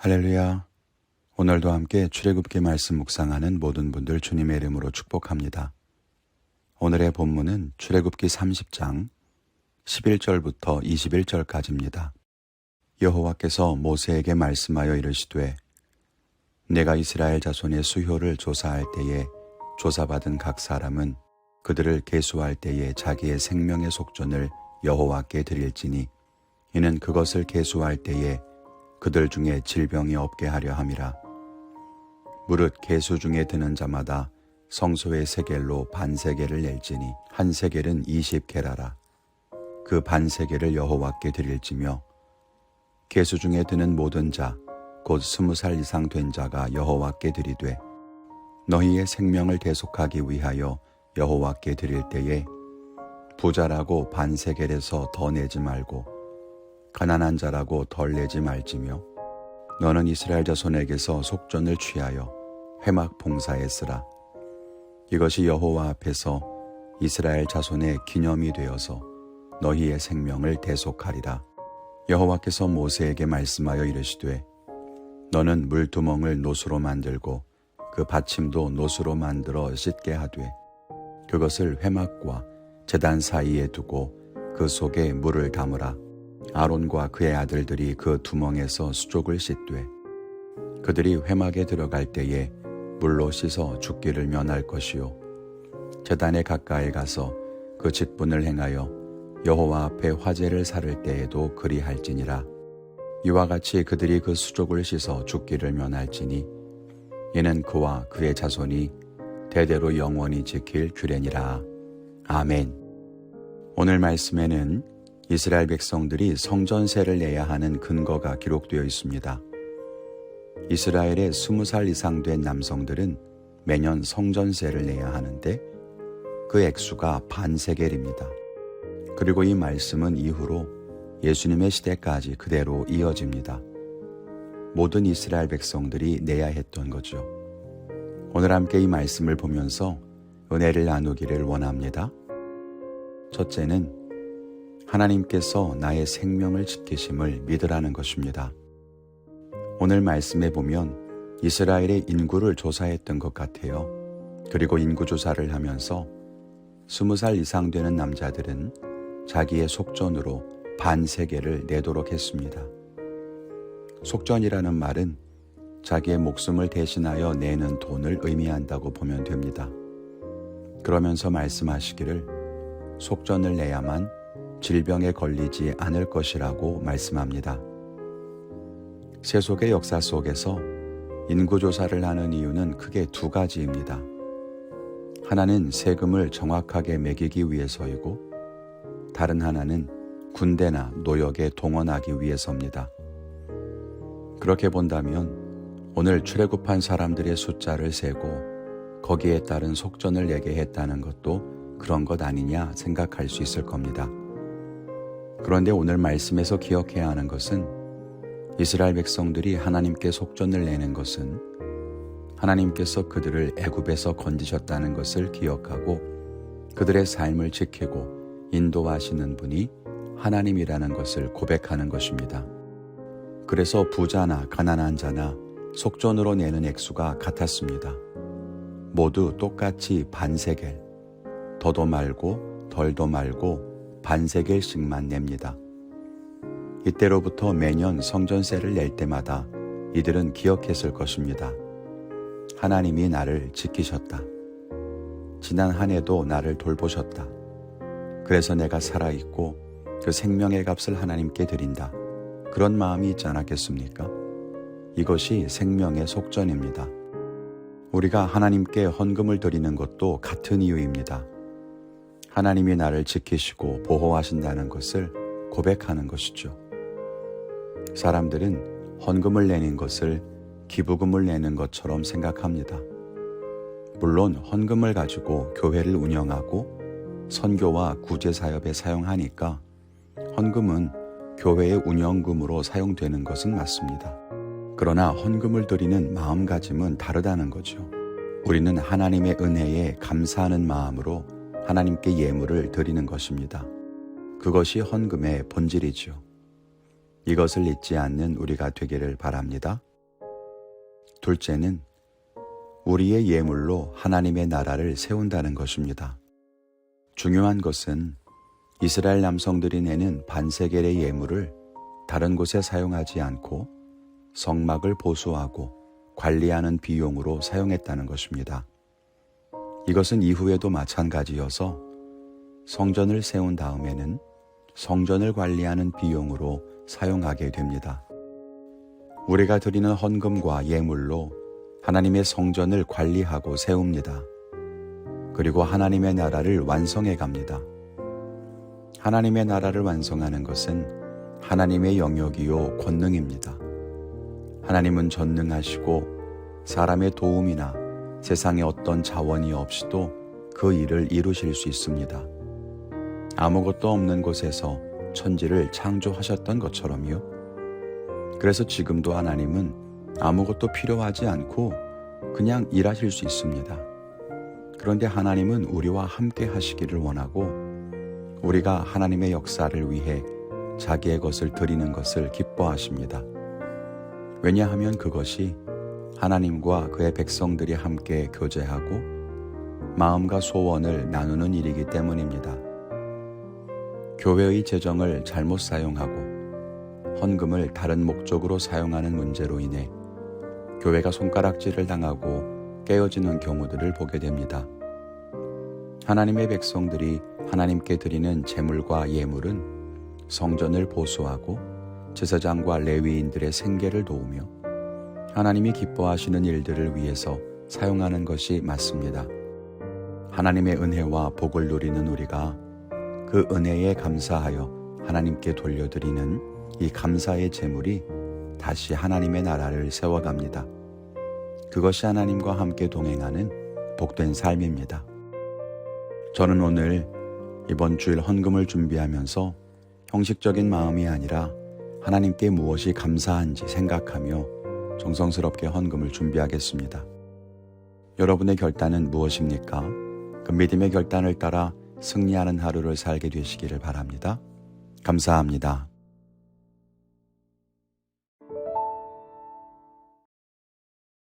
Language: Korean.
할렐루야. 오늘도 함께 출애굽기 말씀 묵상하는 모든 분들 주님의 이름으로 축복합니다. 오늘의 본문은 출애굽기 30장 11절부터 21절까지입니다. 여호와께서 모세에게 말씀하여 이르시되 내가 이스라엘 자손의 수효를 조사할 때에 조사받은 각 사람은 그들을 계수할 때에 자기의 생명의 속전을 여호와께 드릴지니 이는 그것을 계수할 때에 그들 중에 질병이 없게 하려 함이라. 무릇 계수 중에 드는 자마다 성소의 세겔로 반세겔을 낼지니 한 세겔은 20게라라. 그 반세겔을 여호와께 드릴지며 계수 중에 드는 모든 자 곧 20살 이상 된 자가 여호와께 드리되 너희의 생명을 대속하기 위하여 여호와께 드릴 때에 부자라고 반세겔에서 더 내지 말고 가난한 자라고 덜 내지 말지며 너는 이스라엘 자손에게서 속전을 취하여 회막 봉사에 쓰라. 이것이 여호와 앞에서 이스라엘 자손의 기념이 되어서 너희의 생명을 대속하리라. 여호와께서 모세에게 말씀하여 이르시되 너는 물두멍을 노수로 만들고 그 받침도 노수로 만들어 씻게 하되 그것을 회막과 제단 사이에 두고 그 속에 물을 담으라. 아론과 그의 아들들이 그 두멍에서 수족을 씻되 그들이 회막에 들어갈 때에 물로 씻어 죽기를 면할 것이요 제단에 가까이 가서 그 직분을 행하여 여호와 앞에 화제를 사를 때에도 그리할지니라. 이와 같이 그들이 그 수족을 씻어 죽기를 면할지니 이는 그와 그의 자손이 대대로 영원히 지킬 규례니라. 아멘. 오늘 말씀에는 이스라엘 백성들이 성전세를 내야 하는 근거가 기록되어 있습니다. 이스라엘의 20살 이상 된 남성들은 매년 성전세를 내야 하는데 그 액수가 반세겔입니다. 그리고 이 말씀은 이후로 예수님의 시대까지 그대로 이어집니다. 모든 이스라엘 백성들이 내야 했던 거죠. 오늘 함께 이 말씀을 보면서 은혜를 나누기를 원합니다. 첫째는 하나님께서 나의 생명을 지키심을 믿으라는 것입니다. 오늘 말씀에 보면 이스라엘의 인구를 조사했던 것 같아요. 그리고 인구조사를 하면서 20살 이상 되는 남자들은 자기의 속전으로 반세겔을 내도록 했습니다. 속전이라는 말은 자기의 목숨을 대신하여 내는 돈을 의미한다고 보면 됩니다. 그러면서 말씀하시기를 속전을 내야만 질병에 걸리지 않을 것이라고 말씀합니다. 세속의 역사 속에서 인구조사를 하는 이유는 크게 두 가지입니다. 하나는 세금을 정확하게 매기기 위해서이고 다른 하나는 군대나 노역에 동원하기 위해서입니다. 그렇게 본다면 오늘 출애굽한 사람들의 숫자를 세고 거기에 따른 속전을 내게 했다는 것도 그런 것 아니냐 생각할 수 있을 겁니다. 그런데 오늘 말씀에서 기억해야 하는 것은 이스라엘 백성들이 하나님께 속전을 내는 것은 하나님께서 그들을 애굽에서 건지셨다는 것을 기억하고 그들의 삶을 지키고 인도하시는 분이 하나님이라는 것을 고백하는 것입니다. 그래서 부자나 가난한 자나 속전으로 내는 액수가 같았습니다. 모두 똑같이 반세겔, 더도 말고 덜도 말고 반세겔씩만 냅니다. 이때로부터 매년 성전세를 낼 때마다 이들은 기억했을 것입니다. 하나님이 나를 지키셨다. 지난 한 해도 나를 돌보셨다. 그래서 내가 살아있고 그 생명의 값을 하나님께 드린다. 그런 마음이 있지 않았겠습니까? 이것이 생명의 속전입니다. 우리가 하나님께 헌금을 드리는 것도 같은 이유입니다. 하나님이 나를 지키시고 보호하신다는 것을 고백하는 것이죠. 사람들은 헌금을 내는 것을 기부금을 내는 것처럼 생각합니다. 물론 헌금을 가지고 교회를 운영하고 선교와 구제사업에 사용하니까 헌금은 교회의 운영금으로 사용되는 것은 맞습니다. 그러나 헌금을 드리는 마음가짐은 다르다는 거죠. 우리는 하나님의 은혜에 감사하는 마음으로 하나님께 예물을 드리는 것입니다. 그것이 헌금의 본질이죠. 이것을 잊지 않는 우리가 되기를 바랍니다. 둘째는 우리의 예물로 하나님의 나라를 세운다는 것입니다. 중요한 것은 이스라엘 남성들이 내는 반세겔의 예물을 다른 곳에 사용하지 않고 성막을 보수하고 관리하는 비용으로 사용했다는 것입니다. 이것은 이후에도 마찬가지여서 성전을 세운 다음에는 성전을 관리하는 비용으로 사용하게 됩니다. 우리가 드리는 헌금과 예물로 하나님의 성전을 관리하고 세웁니다. 그리고 하나님의 나라를 완성해 갑니다. 하나님의 나라를 완성하는 것은 하나님의 영역이요 권능입니다. 하나님은 전능하시고 사람의 도움이나 세상의 어떤 자원이 없이도 그 일을 이루실 수 있습니다. 아무것도 없는 곳에서 천지를 창조하셨던 것처럼요. 그래서 지금도 하나님은 아무것도 필요하지 않고 그냥 일하실 수 있습니다. 그런데 하나님은 우리와 함께 하시기를 원하고 우리가 하나님의 역사를 위해 자기의 것을 드리는 것을 기뻐하십니다. 왜냐하면 그것이 하나님과 그의 백성들이 함께 교제하고 마음과 소원을 나누는 일이기 때문입니다. 교회의 재정을 잘못 사용하고 헌금을 다른 목적으로 사용하는 문제로 인해 교회가 손가락질을 당하고 깨어지는 경우들을 보게 됩니다. 하나님의 백성들이 하나님께 드리는 제물과 예물은 성전을 보수하고 제사장과 레위인들의 생계를 도우며 하나님이 기뻐하시는 일들을 위해서 사용하는 것이 맞습니다. 하나님의 은혜와 복을 누리는 우리가 그 은혜에 감사하여 하나님께 돌려드리는 이 감사의 제물이 다시 하나님의 나라를 세워갑니다. 그것이 하나님과 함께 동행하는 복된 삶입니다. 저는 오늘 이번 주일 헌금을 준비하면서 형식적인 마음이 아니라 하나님께 무엇이 감사한지 생각하며 정성스럽게 헌금을 준비하겠습니다. 여러분의 결단은 무엇입니까? 그 믿음의 결단을 따라 승리하는 하루를 살게 되시기를 바랍니다. 감사합니다.